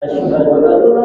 أشهد أن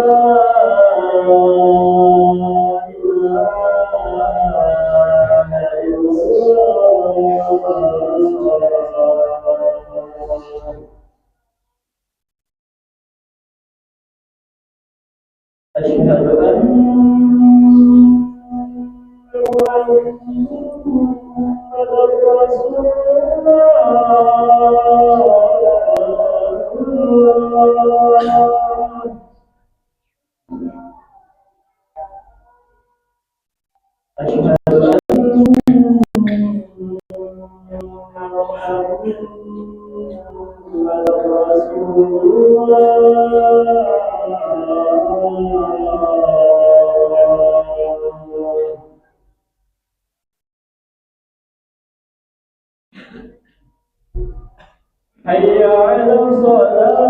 حي على الصلاة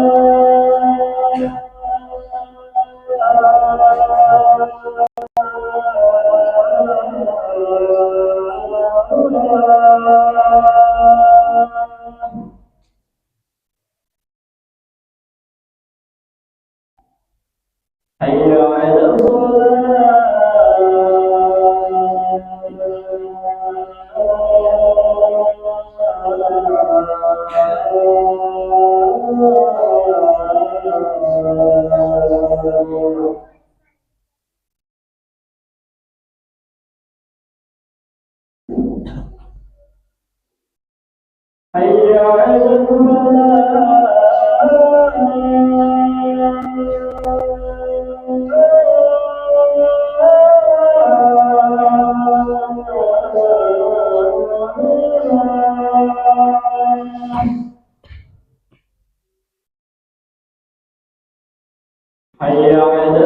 حي على حي على حي على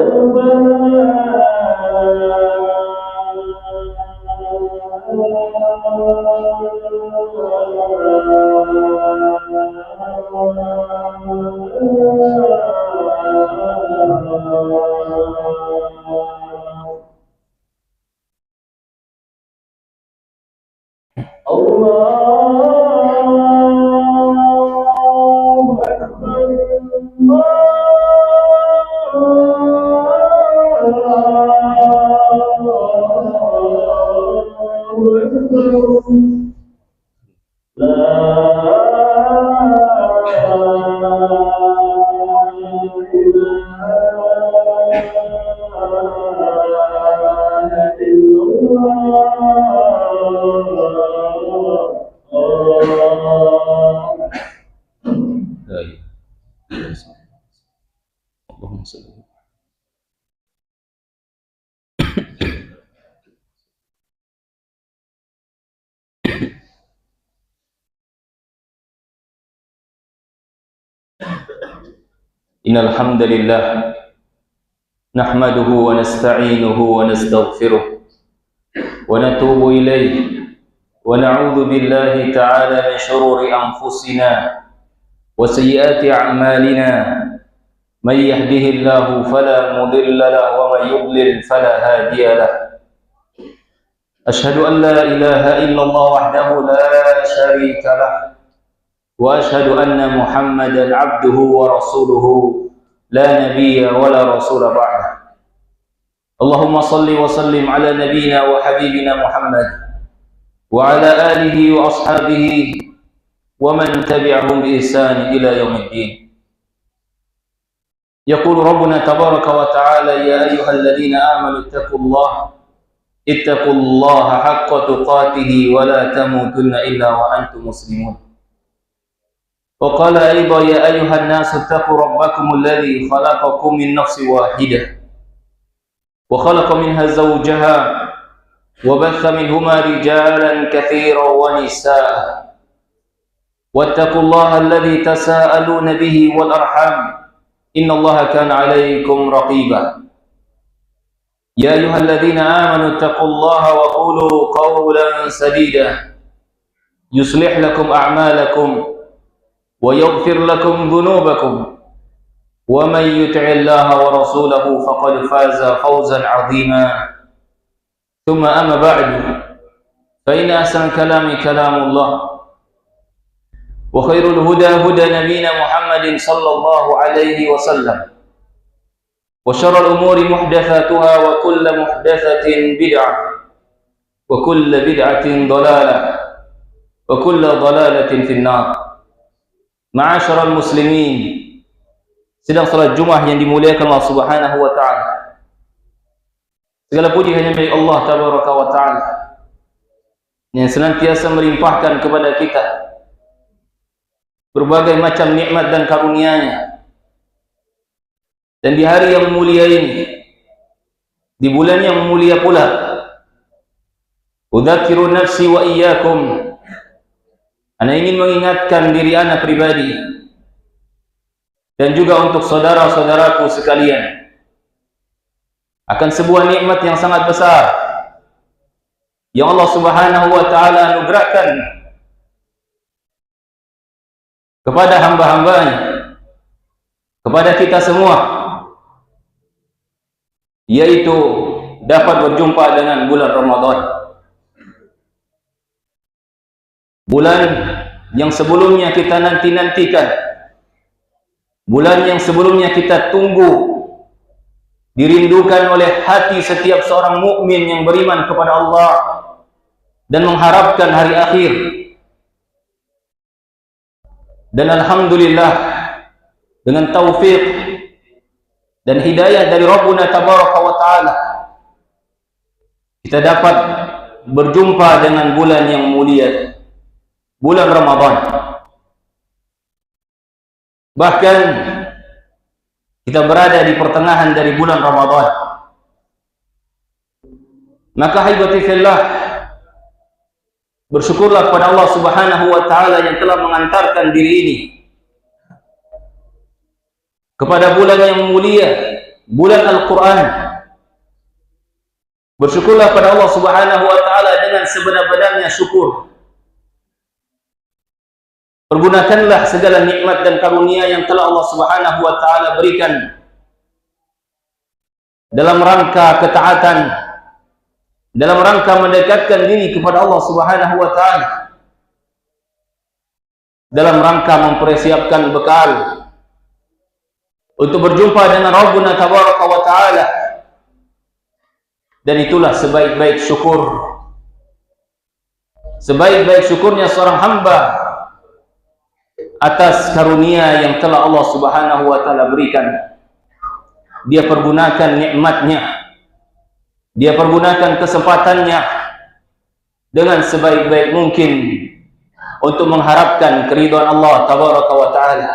الله أكبر اللهم صل وسلم. إن الحمد لله نحمده ونستعينه ونستغفره ونتوب إليه ونعوذ بالله تعالى من شرور أنفسنا وسيئات أعمالنا من يهده الله فلا مضل له ومن يضلل فلا هادي له أشهد أن لا إله إلا الله وحده لا شريك له وأشهد أن محمدا عبده ورسوله لا نبي ولا رسول بعده اللهم صل وسلم على نبينا وحبيبنا محمد وعلى آله وأصحابه ومن تبعهم بإحسان إلى يوم الدين يقول ربنا تبارك وتعالى يا أيها الذين آمنوا اتقوا الله حق تقاته ولا تموتن إلا وأنتم مسلمون وقال أيضا يا أيها الناس اتقوا ربكم الذي خلقكم من نفس واحدة وخلق منها زوجها وبث منهما رجالا كثيرا ونساء واتقوا الله الذي تساءلون به والأرحام إن الله كان عليكم رقيبا يا أيها الذين آمنوا اتقوا الله وقولوا قولا سديدا يصلح لكم أعمالكم ويغفر لكم ذنوبكم ومن يطع الله ورسوله فقد فاز فوزا عظيما ثم أما بعد فإن أحسن الكلام كلام الله وخير الهدى هدى نبينا محمد صلى الله عليه وسلم وشر الأمور محدثاتها وكل محدثة بدعة وكل بدعة ضلالة وكل ضلالة في النار. Ma'asyiral muslimin, sedang salat Jumat yang dimuliakan Allah Subhanahu wa taala. Segala puji hanya milik Allah Tabaraka wa taala yang senantiasa melimpahkan kepada kita berbagai macam nikmat dan karunia-Nya. Dan di hari yang mulia ini, di bulan yang mulia pula, udzakiru nafsi wa iyyakum, ana ingin mengingatkan diri ana pribadi dan juga untuk saudara-saudaraku sekalian akan sebuah nikmat yang sangat besar yang Allah Subhanahu wa taala anugerahkan kepada hamba-hambanya, kepada kita semua, yaitu dapat berjumpa dengan bulan Ramadan. Bulan yang sebelumnya kita nanti-nantikan, bulan yang sebelumnya kita tunggu, dirindukan oleh hati setiap seorang mukmin yang beriman kepada Allah dan mengharapkan hari akhir. Dan alhamdulillah, dengan taufik dan hidayah dari Rabbuna Tabaraka wa taala, kita dapat berjumpa dengan bulan yang mulia, bulan Ramadan. Bahkan kita berada di pertengahan dari bulan Ramadan. Maka haibati fillah, bersyukurlah kepada Allah Subhanahu wa taala yang telah mengantarkan diri ini kepada bulan yang mulia, bulan Al-Quran. Bersyukurlah kepada Allah Subhanahu wa taala dengan sebenar-benarnya syukur. Pergunakanlah segala nikmat dan karunia yang telah Allah Subhanahu wa taala berikan dalam rangka ketaatan, dalam rangka mendekatkan diri kepada Allah Subhanahu wa taala, dalam rangka mempersiapkan bekal untuk berjumpa dengan Rabbuna Tabaraka wa taala. Dan itulah sebaik-baik syukur, sebaik-baik syukurnya seorang hamba atas karunia yang telah Allah Subhanahu wa taala berikan. Dia pergunakan nikmatnya, dia pergunakan kesempatannya dengan sebaik-baik mungkin untuk mengharapkan keridhaan Allah Tabaraka wa taala.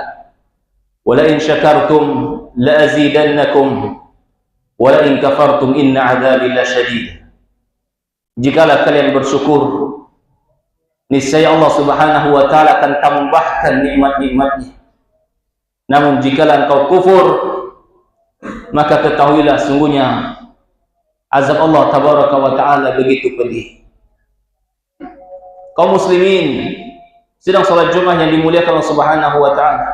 Wala in syakartum la azidannakum wala in kafartum inna adzabi lasyadid. Jikalau kalian bersyukur, niscaya Allah Subhanahu wa taala akan tambahkan nikmat-nikmatnya. Namun jikalau engkau kufur, maka ketahuilah sungguhnya azab Allah Tabaraka wa taala begitu pedih. Kaum muslimin, sedang salat Jumat yang dimuliakan Allah Subhanahu wa taala.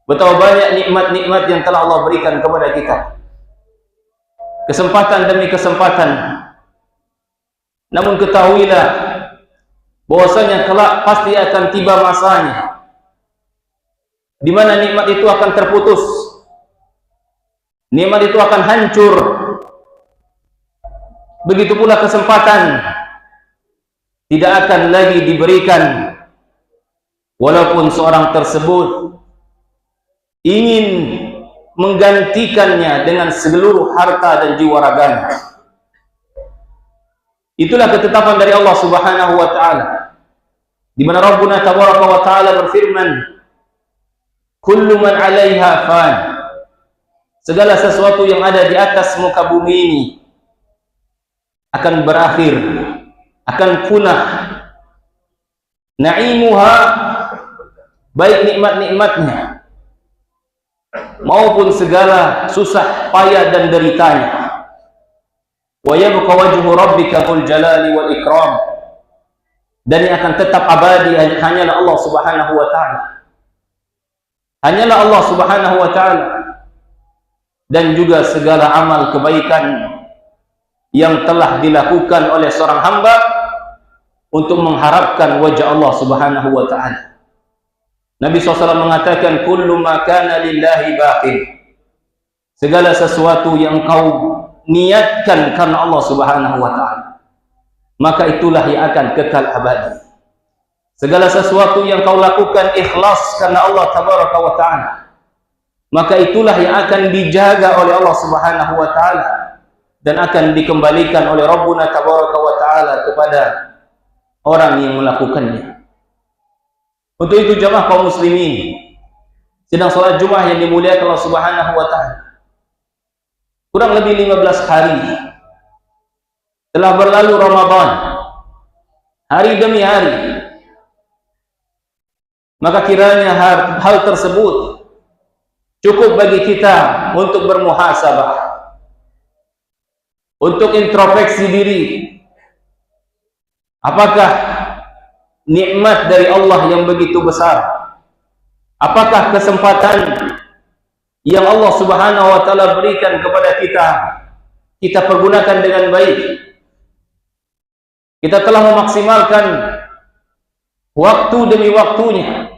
Betapa banyak nikmat-nikmat yang telah Allah berikan kepada kita. Kesempatan demi kesempatan. Namun ketahuilah bahwasanya kelak pasti akan tiba masanya di mana nikmat itu akan terputus, nikmat itu akan hancur. Begitu pula kesempatan tidak akan lagi diberikan, walaupun seorang tersebut ingin menggantikannya dengan seluruh harta dan jiwa raganya. Itulah ketetapan dari Allah Subhanahu wa taala, di mana Rabbuna Tabaraka wa taala berfirman, kullu man 'alaiha fan. Segala sesuatu yang ada di atas muka bumi ini akan berakhir, akan punah. na'imuha, baik nikmat-nikmatnya maupun segala susah payah dan deritanya. Wa yabqa wajhu rabbika dzul jalali wal ikram, dan yang akan tetap abadi hanyalah Allah Subhanahu wa taala. Hanyalah Allah Subhanahu wa taala, dan juga segala amal kebaikan yang telah dilakukan oleh seorang hamba untuk mengharapkan wajah Allah Subhanahu wa taala. Nabi SAW mengatakan, kullu ma kana lillahi baqin, segala sesuatu yang kau niatkan karena Allah Subhanahu wa taala, maka itulah yang akan kekal abadi. Segala sesuatu yang kau lakukan ikhlas karena Allah Tabaraka wa taala, maka itulah yang akan dijaga oleh Allah Subhanahu wa taala dan akan dikembalikan oleh Rabbuna Tabaraka wa taala kepada orang yang melakukannya. Untuk itu jamaah kaum muslimin, sedang salat Jumat yang dimuliakan Allah Subhanahu wa taala, kurang lebih 15 hari telah berlalu Ramadan, hari demi hari. Maka kiranya hal tersebut cukup bagi kita untuk bermuhasabah, untuk introspeksi diri. Apakah nikmat dari Allah yang begitu besar? Apakah kesempatan yang Allah Subhanahu wa taala berikan kepada kita pergunakan dengan baik? Kita telah memaksimalkan waktu demi waktunya,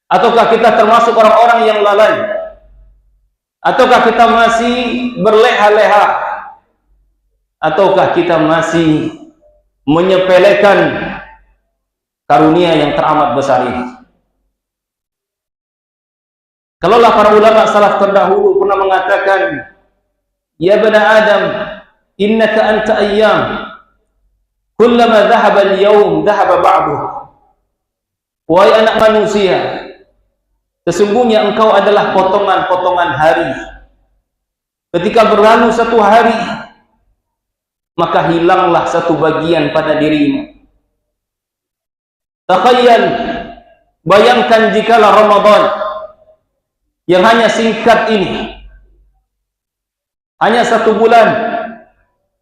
ataukah kita termasuk orang-orang yang lalai? Ataukah kita masih berleha-leha? Ataukah kita masih menyepelekan karunia yang teramat besar ini? Kalaulah para ulama salaf terdahulu pernah mengatakan, ya bani Adam, innaka anta ayyam, kullama dhahaba al-yawm dhahaba ba'duh. Wahai anak manusia, sesungguhnya engkau adalah potongan-potongan hari. Ketika berlalu satu hari, maka hilanglah satu bagian pada dirimu. Takhayyal, bayangkan jikalau Ramadan yang hanya singkat ini, hanya 1 bulan,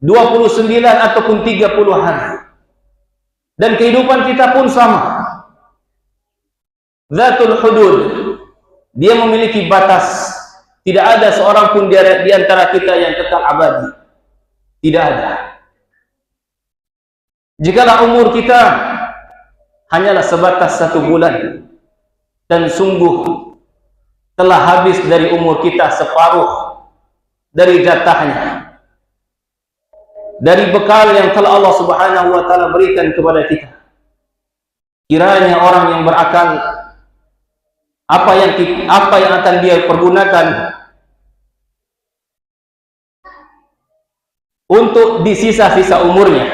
29 ataupun 30 hari, dan kehidupan kita pun sama. Zatul hudud, dia memiliki batas. Tidak ada seorang pun di antara kita yang kekal abadi. Tidak ada. Jikalau umur kita hanyalah sebatas 1 bulan, dan sungguh telah habis dari umur kita separuh dari jatahnya, dari bekal yang telah Allah Subhanahu wa taala berikan kepada kita. Kiranya orang yang berakal, apa yang akan dia pergunakan untuk di sisa-sisa umurnya?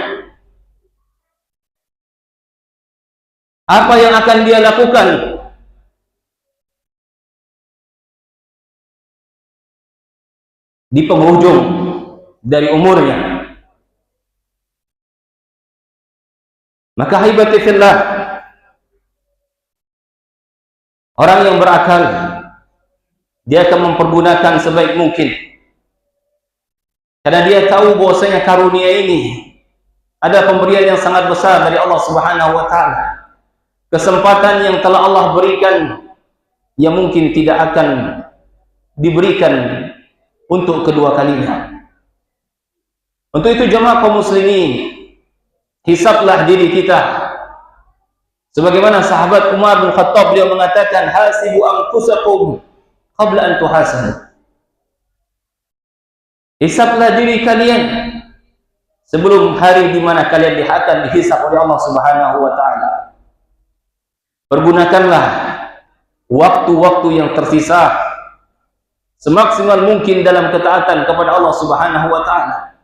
Apa yang akan dia lakukan di penghujung dari umurnya? Maka haibati fillah, orang yang berakal, dia akan mempergunakan sebaik mungkin, karena dia tahu bahwasanya karunia ini ada pemberian yang sangat besar dari Allah Subhanahu wa taala. Kesempatan yang telah Allah berikan yang mungkin tidak akan diberikan untuk kedua kalinya. Untuk itu jemaah kaum muslimin, hisablah diri kita sebagaimana sahabat Umar bin Khattab, beliau mengatakan, hasibu anfusakum qabla an tuhasabu. Hisablah diri kalian sebelum hari di mana kalian akan dihisab oleh Allah Subhanahu wa taala. Pergunakanlah waktu-waktu yang tersisa semaksimal mungkin dalam ketaatan kepada Allah Subhanahu wa taala.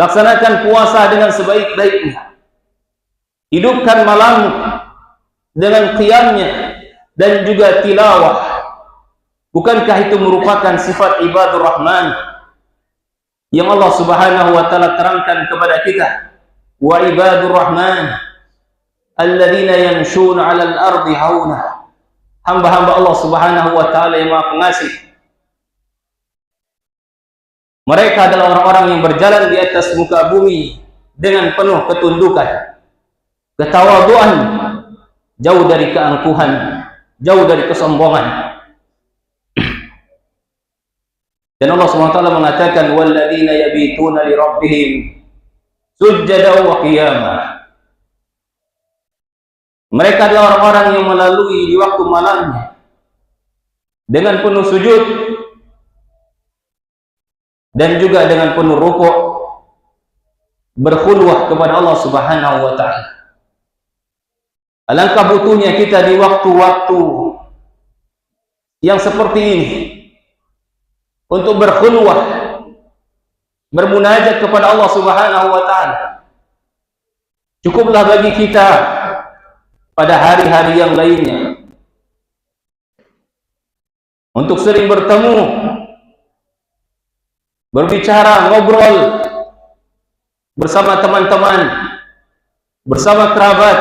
Laksanakan puasa dengan sebaik-baiknya. Hidupkan malam dengan qiyamnya dan juga tilawah. Bukankah itu merupakan sifat ibadur rahman yang Allah Subhanahu wa taala terangkan kepada kita? Wa ibadur rahman alladzina yamshuna 'alal ardi hauna. Hamba-hamba Allah Subhanahu wa taala yang Maha Pengasih. Mereka adalah orang-orang yang berjalan di atas muka bumi dengan penuh ketundukan, ketawaduan, jauh dari keangkuhan, jauh dari kesombongan. Dan Allah SWT mengatakan walladzina yabituna li rabbihim sujjadan wa qiyamah. Mereka adalah orang-orang yang melalui di waktu malamnya dengan penuh sujud dan juga dengan penuh rukuk, berkhulwah kepada Allah Subhanahu wa taala. Alangkah butuhnya kita di waktu-waktu yang seperti ini untuk berkhulwah, bermunajat kepada Allah Subhanahu wa taala. Cukuplah bagi kita pada hari-hari yang lainnya untuk sering bertemu, berbicara, ngobrol bersama teman-teman, bersama kerabat.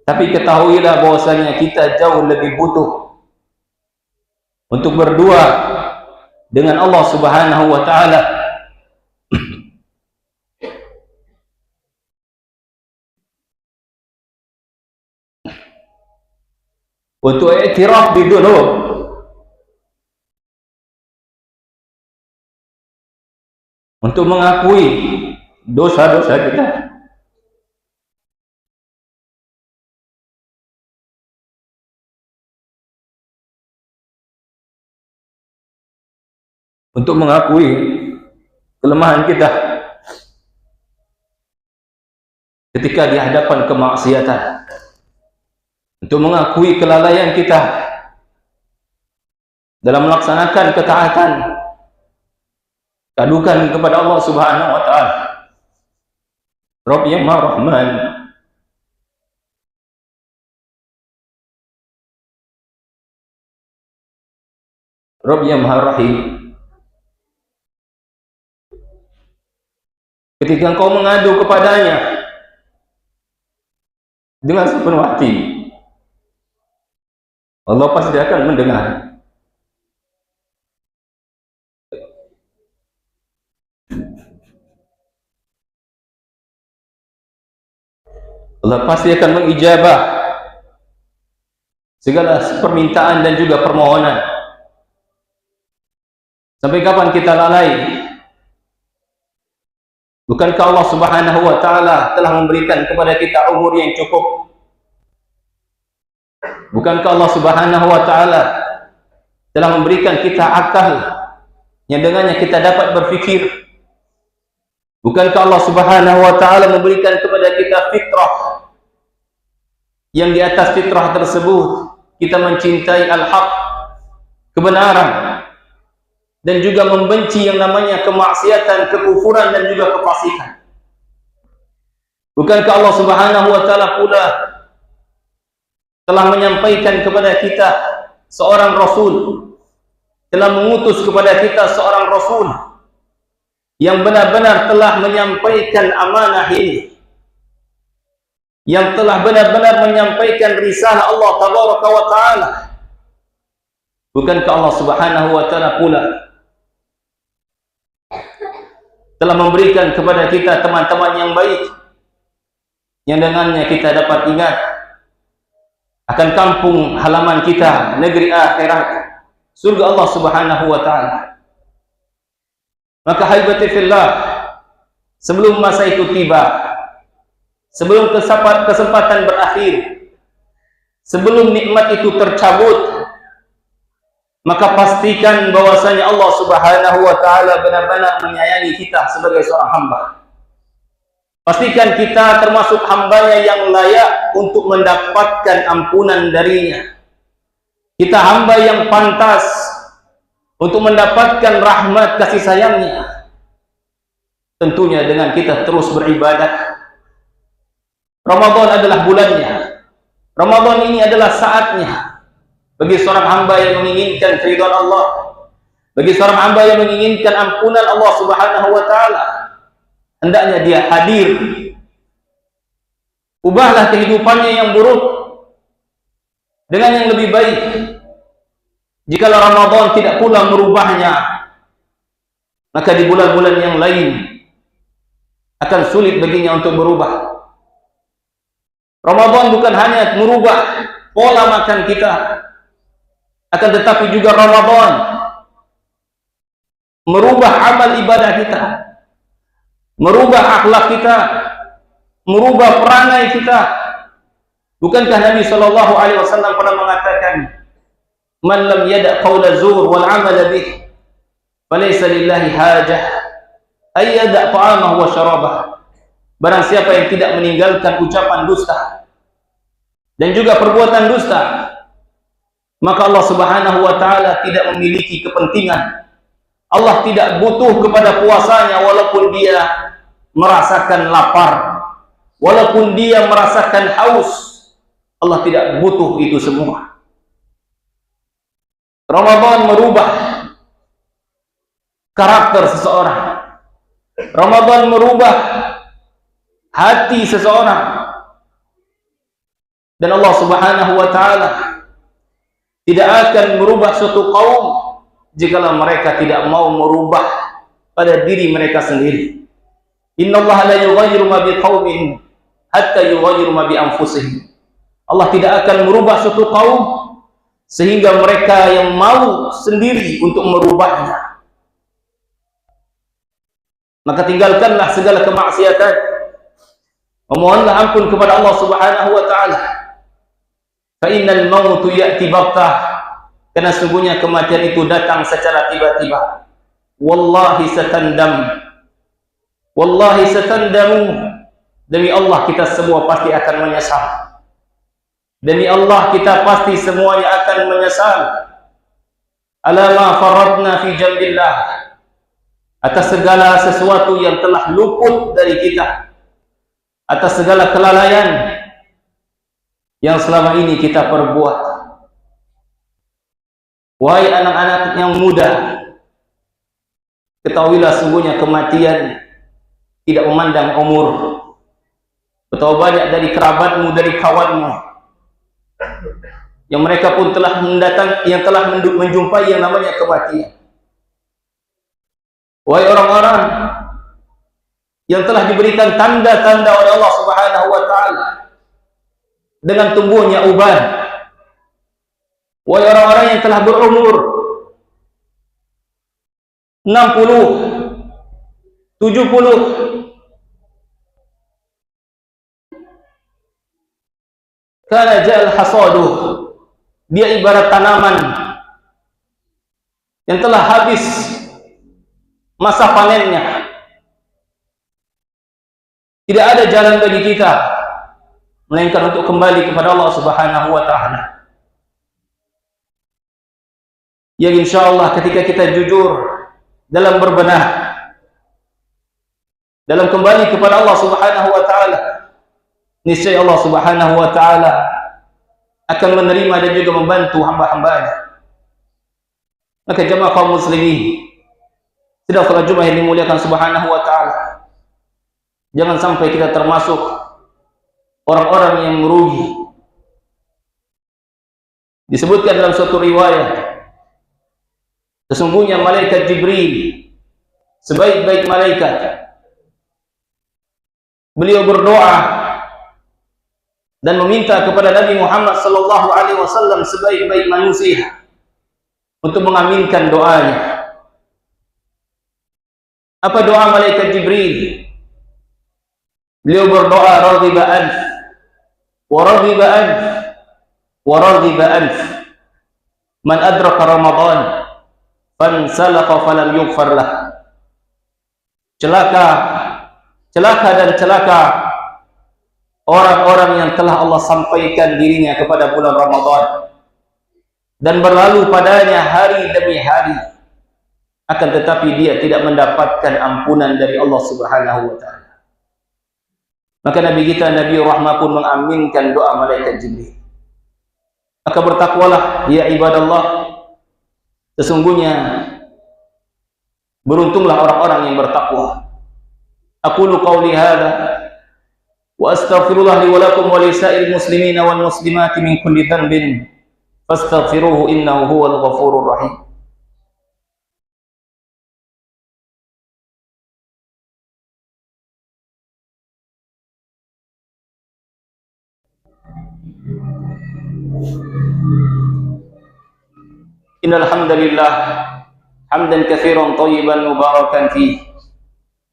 Tapi ketahuilah bahwasanya kita jauh lebih butuh untuk berdua dengan Allah Subhanahu wa taala. Untuk iktiraf bidunub, untuk mengakui dosa-dosa kita. Untuk mengakui kelemahan kita ketika di hadapan kemaksiatan. Untuk mengakui kelalaian kita dalam melaksanakan ketaatan, kadukan kepada Allah Subhanahu wa taala. Rabb yang Maha Rahman, Rabb yang Maha Rahim. Ketika engkau mengadu kepadanya dengan sepenuh hati, Allah pasti akan mendengar. Allah pasti akan mengijabah segala permintaan dan juga permohonan. Sampai kapan kita lalai? Bukankah Allah Subhanahu wa taala telah memberikan kepada kita umur yang cukup? Bukankah Allah Subhanahu wa taala telah memberikan kita akal yang dengannya kita dapat berfikir? Bukankah Allah Subhanahu wa taala memberikan kepada kita fitrah yang di atas fitrah tersebut kita mencintai al-haq, kebenaran, dan juga membenci yang namanya kemaksiatan, kekufuran, dan juga kefasikan? Bukankah Allah Subhanahu wa taala pula telah menyampaikan kepada kita seorang rasul, telah mengutus kepada kita seorang rasul yang benar-benar telah menyampaikan amanah ini, yang telah benar-benar menyampaikan risalah Allah Tabaraka wa taala? Bukankah Allah Subhanahu wa taala pula telah memberikan kepada kita teman-teman yang baik, yang dengannya kita dapat ingat akan kampung halaman kita, negeri akhirat, surga Allah Subhanahu wa taala? Maka haibati fillah, sebelum masa itu tiba, sebelum kesempatan berakhir, sebelum nikmat itu tercabut, maka pastikan bahwasanya Allah Subhanahu wa taala benar-benar menyayangi kita sebagai seorang hamba. Pastikan kita termasuk hambanya yang layak untuk mendapatkan ampunan darinya. Kita hamba yang pantas untuk mendapatkan rahmat kasih sayangnya. Tentunya dengan kita terus beribadah. Ramadan adalah bulannya. Ramadan ini adalah saatnya bagi seorang hamba yang menginginkan keridhaan Allah, bagi seorang hamba yang menginginkan ampunan Allah Subhanahu wa taala. Hendaknya dia hadir Ubahlah kehidupannya yang buruk dengan yang lebih baik. Jikalau Ramadan tidak pula merubahnya, maka di bulan-bulan yang lain akan sulit baginya untuk berubah. Ramadan bukan hanya merubah pola makan kita, akan tetapi juga Ramadan merubah amal ibadah kita, merubah akhlak kita, merubah perangai kita. Bukankah Nabi sallallahu alaihi wasallam pernah mengatakan, "Man lam yada' qaula zur wal 'amal bih, falaysa lillahi hajah ay yada' ta'amahu wa syarabah." Barang siapa yang tidak meninggalkan ucapan dusta dan juga perbuatan dusta, maka Allah Subhanahu wa taala tidak memiliki kepentingan. Allah tidak butuh kepada puasanya walaupun dia merasakan lapar, walaupun dia merasakan haus. Allah tidak butuh itu semua. Ramadan merubah karakter seseorang. Ramadan merubah hati seseorang. Dan Allah Subhanahu wa taala tidak akan merubah suatu kaum jikalau mereka tidak mau merubah pada diri mereka sendiri. Innallaha la yughayyiru ma biqaumin hatta yughayyiru ma bi anfusihim. Allah tidak akan merubah suatu kaum sehingga mereka yang mau sendiri untuk merubahnya. Maka tinggalkanlah segala kemaksiatan. Memohonlah ampun kepada Allah Subhanahu wa taala. Fa innal mautu ya'ti baghtah. Karena sungguhnya kematian itu datang secara tiba-tiba. Wallahi satandam. Wallahi satandamu. Demi Allah kita semua pasti akan menyesal. Demi Allah kita pasti semuanya akan menyesal. Ala ma faradna fi jambillah. Atas segala sesuatu yang telah luput dari kita, atas segala kelalaian yang selama ini kita perbuat. Wahai anak-anak yang muda, ketahuilah sungguhnya kematian tidak memandang umur. Betapa banyak dari kerabatmu, dari kawanmu yang mereka pun telah menjumpai yang namanya kematian. Wahai orang-orang yang telah diberikan tanda-tanda oleh Allah Subhanahu wa taala dengan tumbuhnya uban. Wahai orang-orang yang telah berumur 60, 70, kana ja'al hasaduh. Dia ibarat tanaman yang telah habis masa panennya. Tidak ada jalan bagi kita melainkan untuk kembali kepada Allah Subhanahu wa taala. Yang insyaallah ketika kita jujur dalam berbenah, dalam kembali kepada Allah Subhanahu wa taala, niscaya Allah Subhanahu wa taala akan menerima dan juga membantu hamba-hambanya. Maka jemaah kaum muslimin, tidak salat Jumat yang dimuliakan Subhanahu wa taala, jangan sampai kita termasuk orang-orang yang merugi. Disebutkan dalam suatu riwayat, sesungguhnya malaikat Jibril, sebaik-baik malaikat, beliau berdoa dan meminta kepada Nabi Muhammad sallallahu alaihi wasallam sebaik-baik manusia untuk mengaminkan doanya. Apa doa malaikat Jibril? Beliau berdoa, radhiba anf wa radhiba anf wa radhiba anf man adraka Ramadan fansalakha falam yughfar lah. Celaka, celaka dan celaka orang-orang yang telah Allah sampaikan dirinya kepada bulan Ramadan dan berlalu padanya hari demi hari, akan tetapi dia tidak mendapatkan ampunan dari Allah Subhanahu wa taala. Maka Nabi kita Nabi Rahmah pun mengaminkan doa malaikat Jibril. Maka bertakwalah ya ibadallah, sesungguhnya beruntunglah orang-orang yang bertakwa. Aqulu qawli hadza وأستغفر الله لي ولكم ولسائر المسلمين والمسلمات من كل ذنب فاستغفروه إنه هو الغفور الرحيم. إن الحمد لله حمدا كثيرا طيبا مباركا فيه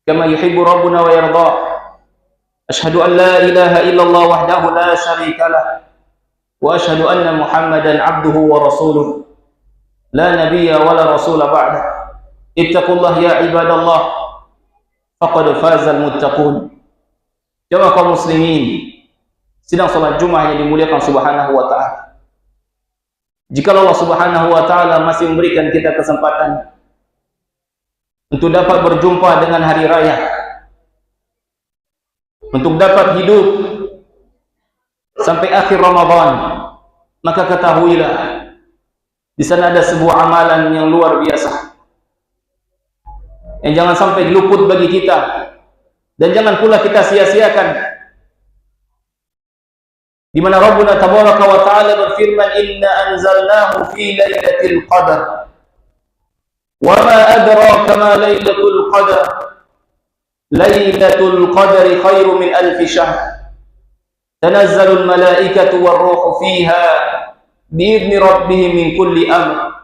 كما يحب ربنا ويرضاه. أشهد أن لا إله إلا الله وحده لا شريك له وأشهد أن محمدا عبده ورسوله لا نبي ولا رسول بعده. اتقوا الله يا عباد الله فقد فاز المتقون. Jemaah kaum muslimin, sidang salat Jumat yang dimuliakan Subhanahu wa taala. Jika Allah Subhanahu wa taala masih memberikan kita kesempatan untuk dapat berjumpa dengan hari raya, untuk dapat hidup sampai akhir Ramadan, maka ketahuilah di sana ada sebuah amalan yang luar biasa yang jangan sampai luput bagi kita dan jangan pula kita sia-siakan. Di mana Rabbuna tabaraka wa taala berfirman, "Inna anzalnahu fi lailatul qadar." Wa ma adraka ma lailatul qadar? Lailatul qadri khairum min alf syahr. Tanazzalul malaikatu war ruhu fiha bi'izni rabbihim min kulli amr.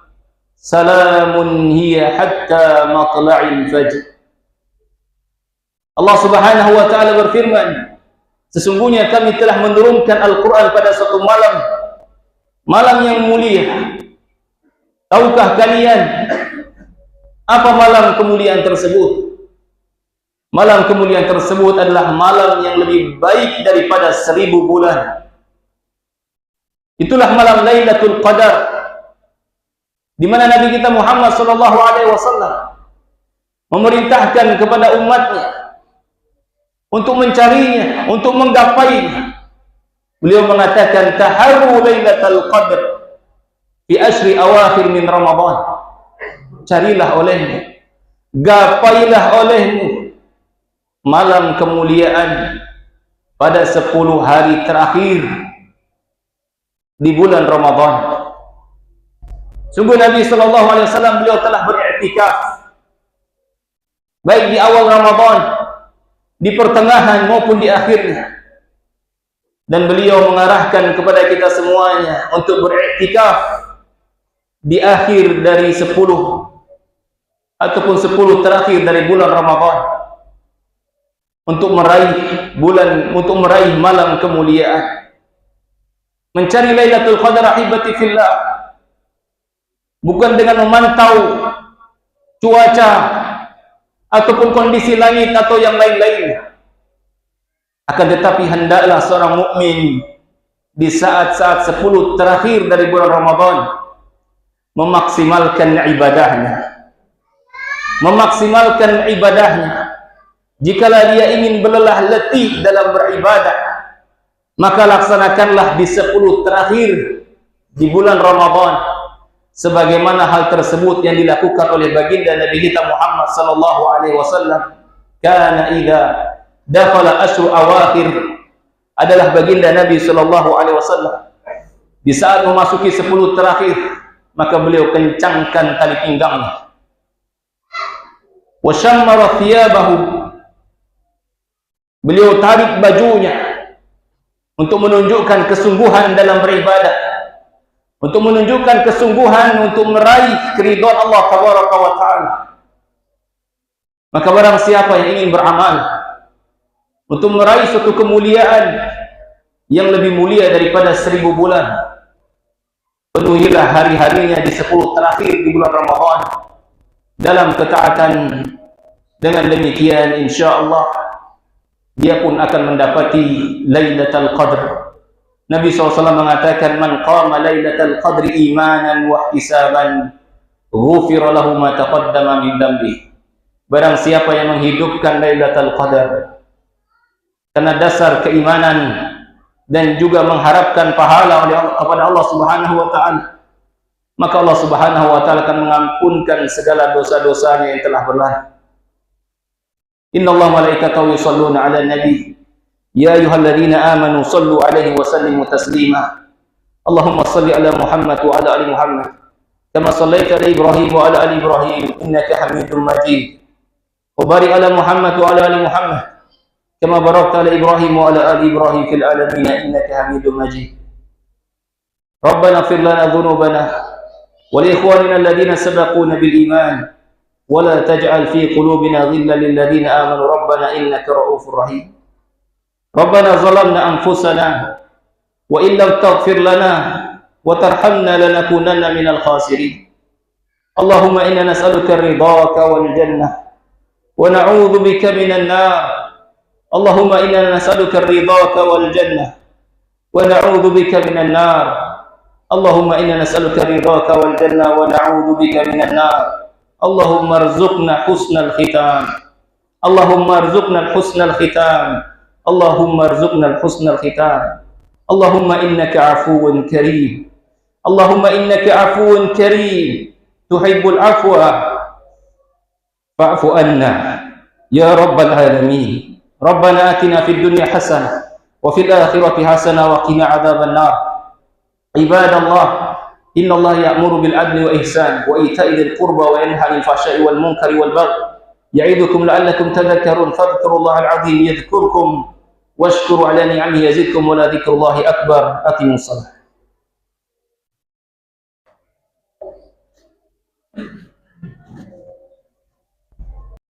Salamun hiya hatta matla'il fajr. Allah Subhanahu wa taala berfirman, sesungguhnya kami telah menurunkan Al-Quran pada suatu malam yang mulia. Tahukah kalian apa malam kemuliaan tersebut? Malam kemuliaan tersebut adalah malam yang lebih baik daripada 1000 bulan. Itulah malam Lailatul Qadar, di mana Nabi kita Muhammad sallallahu alaihi wasallam memerintahkan kepada umatnya untuk mencarinya, untuk menggapainya. Beliau mengatakan, taharru lailatul qadr fi ashri awakhir min Ramadan. Carilah olehmu, gapailah olehmu malam kemuliaan pada 10 hari terakhir di bulan Ramadan. Sungguh Nabi sallallahu alaihi wasallam beliau telah beriktikaf baik di awal Ramadan, di pertengahan maupun di akhirnya, dan beliau mengarahkan kepada kita semuanya untuk beriktikaf di akhir dari 10 ataupun 10 terakhir dari bulan Ramadan untuk meraih malam kemuliaan, mencari Lailatul Qadar ahibati fillah, bukan dengan memantau cuaca ataupun kondisi langit atau yang lain-lainnya. Akan tetapi hendaklah seorang mukmin di saat-saat 10 terakhir dari bulan Ramadan memaksimalkan ibadahnya. Jikalau dia ingin berlelah letih dalam beribadah, maka laksanakanlah di 10 terakhir di bulan Ramadan sebagaimana hal tersebut yang dilakukan oleh baginda Nabi kita Muhammad sallallahu alaihi wasallam. Kana idza dakhala ashru awakhir, adalah baginda Nabi sallallahu alaihi wasallam di saat memasuki 10 terakhir, maka beliau kencangkan tali pinggangnya. Wa shammara thiyabahu, beliau tarik bajunya untuk menunjukkan kesungguhan dalam beribadah, untuk menunjukkan kesungguhan untuk meraih keridhaan Allah tabaraka wa taala. Maka barang siapa yang ingin beramal untuk meraih suatu kemuliaan yang lebih mulia daripada 1000 bulan, penuhilah hari-harinya di 10 terakhir di bulan Ramadan dalam ketaatan. Dengan demikian insyaallah dia pun akan mendapati Lailatul Qadr. Nabi SAW mengatakan, man qama Lailatul Qadri imanan wa ihtisaban ghufira lahu ma taqaddama min dhanbi. Barang siapa yang menghidupkan Lailatul Qadar karena dasar keimanan dan juga mengharapkan pahala kepada Allah Subhanahu wa taala, maka Allah Subhanahu wa taala akan mengampunkan segala dosa-dosanya yang telah berlalu. Innallaha malaikatahu yusholluna 'alan nabi يا أيها الذين آمنوا صلوا عليه وسلموا تسليما اللهم صل على محمد وعلى آل محمد كما صليت على إبراهيم وعلى آل إبراهيم إنك حميد مجيد وبارك على محمد وعلى آل محمد كما باركت على إبراهيم وعلى آل إبراهيم في العالمين إنك حميد مجيد ربنا اغفر لنا ذنوبنا ولإخواننا الذين سبقونا بالإيمان ولا تجعل في قلوبنا غلا للذين آمنوا ربنا إنك رؤوف رحيم ربنا ظلمنا أنفسنا وإن لم تغفر لنا وترحمنا لنكونن من الخاسرين اللهم إنا نسألك رضاك والجنة ونعوذ بك من النار اللهم إنا نسألك رضاك والجنة ونعوذ بك من النار اللهم إنا نسألك رضاك والجنة ونعوذ بك من النار اللهم ارزقنا حسن الختام اللهم ارزقنا الحسن الختام اللهم ارزقنا الحسن الختام اللهم إنك عفو كريم اللهم إنك عفو كريم تحب العفو فاعف عنا يا رب العالمين ربنا آتنا في الدنيا حسنة وفي الآخرة حسنة وقنا عذاب النار عباد الله إن الله يأمر بالعدل وإحسان وإيتاء ذي القربى وينهى عن الفحشاء والمنكر والبغي يعظكم لعلكم تذكرون فاذكروا الله العظيم يذكركم واشكروا على نعمه يزدكم ولذكر الله أكبر أقيموا الصلاة